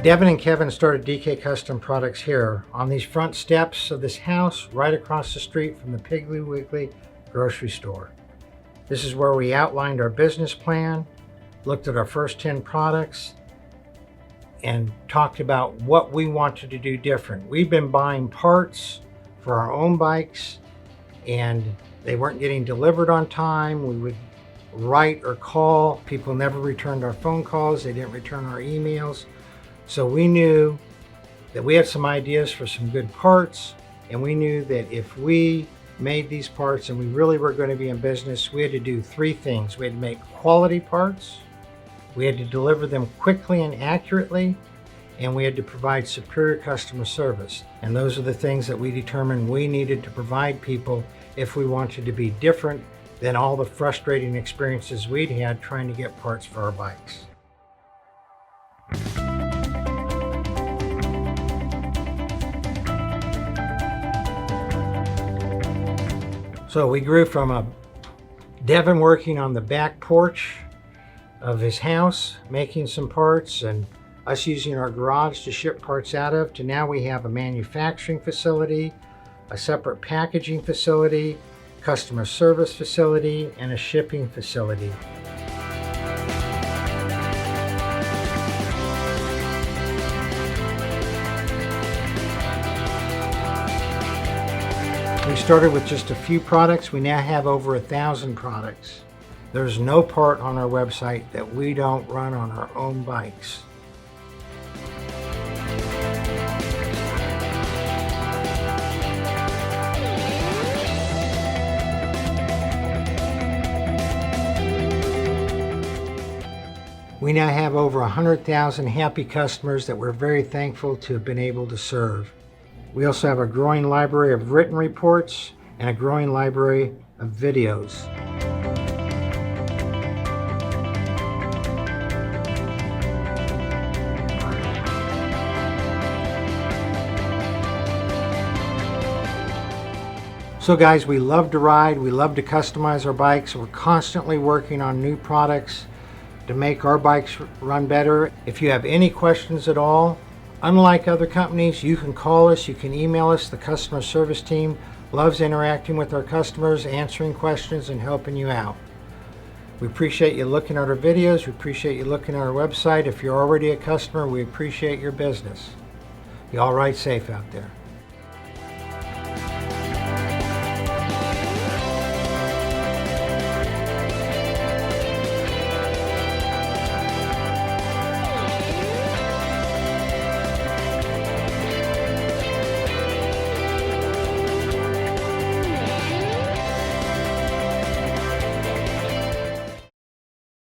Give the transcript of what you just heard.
Devin and Kevin started DK Custom Products here on these front steps of this house right across the street from the Piggly Wiggly grocery store. This is where we outlined our business plan, looked at our first 10 products, and talked about what we wanted to do different. We've been buying parts for our own bikes and they weren't getting delivered on time. We would write or call. People never returned our phone calls. They didn't return our emails. So we knew that we had some ideas for some good parts, and we knew that if we made these parts and we really were going to be in business, we had to do three things. We had to make quality parts, we had to deliver them quickly and accurately, and we had to provide superior customer service. And those are the things that we determined we needed to provide people if we wanted to be different than all the frustrating experiences we'd had trying to get parts for our bikes. So we grew from Devin working on the back porch of his house, making some parts, and us using our garage to ship parts out of, to now we have a manufacturing facility, a separate packaging facility, customer service facility, and a shipping facility. We started with just a few products. We now have over 1,000 products. There's no part on our website that we don't run on our own bikes. We now have over 100,000 happy customers that we're very thankful to have been able to serve. We also have a growing library of written reports and a growing library of videos. So guys, we love to ride, we love to customize our bikes. We're constantly working on new products to make our bikes run better. If you have any questions at all, unlike other companies, you can call us, you can email us. The customer service team loves interacting with our customers, answering questions, and helping you out. We appreciate you looking at our videos. We appreciate you looking at our website. If you're already a customer, we appreciate your business. You all ride safe out there.